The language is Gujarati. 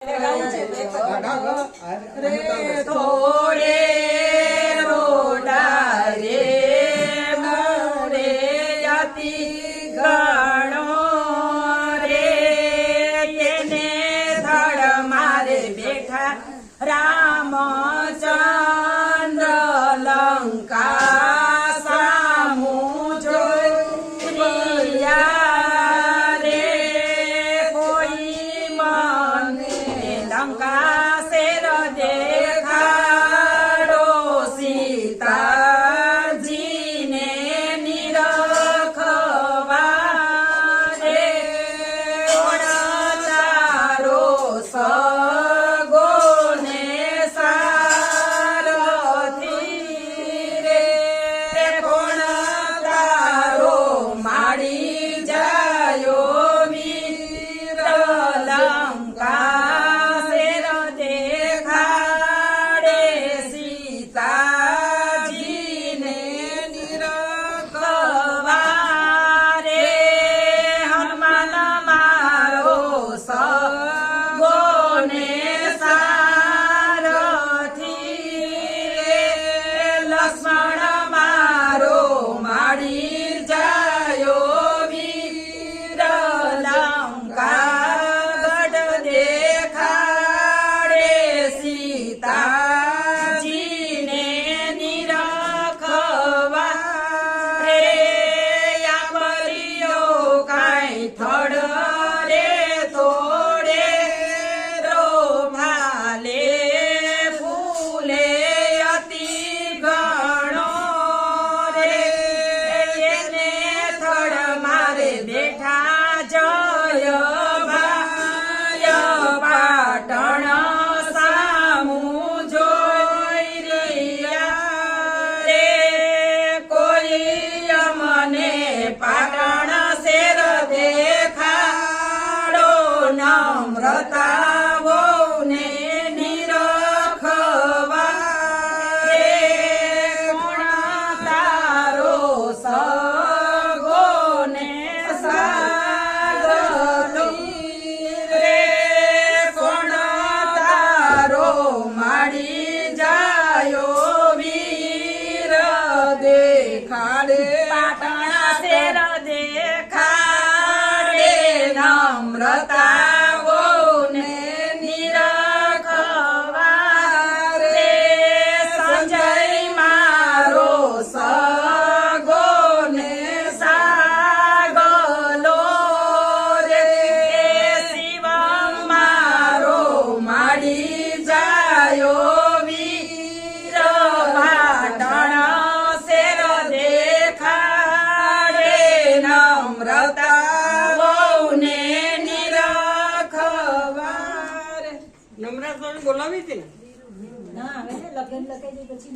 રે થોડે રોડા રે મોડે અતિ ગણો રે તેને ધડ મારે બેઠા રામચંદ્ર લંકા સામું જોયા રે કોઈ મને લંકા શેર દેખાડો સીતાજીને નિરખવા રે કોણ તારો સગોને સારથી રે કોણ તારો માડી જાયો વીર લંકા શેર દેખાડે સીતાજીને નિરખવા રે હનુમાન મારો સગોને સારથી રે લક્ષ્મણ મારો માડી જાયો વીર લંકા ગઢ દેખાડે સીતાજીને નિરખવા રે આંબલીઓ કાંઈ થડ રે થોડે રોમાલે ફૂલે અતિ ગણો રે એને થડ મારે બેઠા જય ભાય પાટણ સામું જોઈ રહ્યા રે કોઈ મને પાટણ શેર દેખાડો નમ્રતા વહુને નિરખવા રે કોણ તારો સગોને સાગતી રે કોણ તારો માડી જાયો વીર દેખાડે પાટણ શેર દેખાડે નમ્રતા વહુને નિરખવા રે સંજય મારો સગોને સાગલો રે શિવ મારો માડી જાયો વીર પાટણ શેર દેખાડે નમ્રતા વહુને નિરખવા રે નમ્રતા બોલાવી હતી ને ના હવે લગન લખાઈ પછી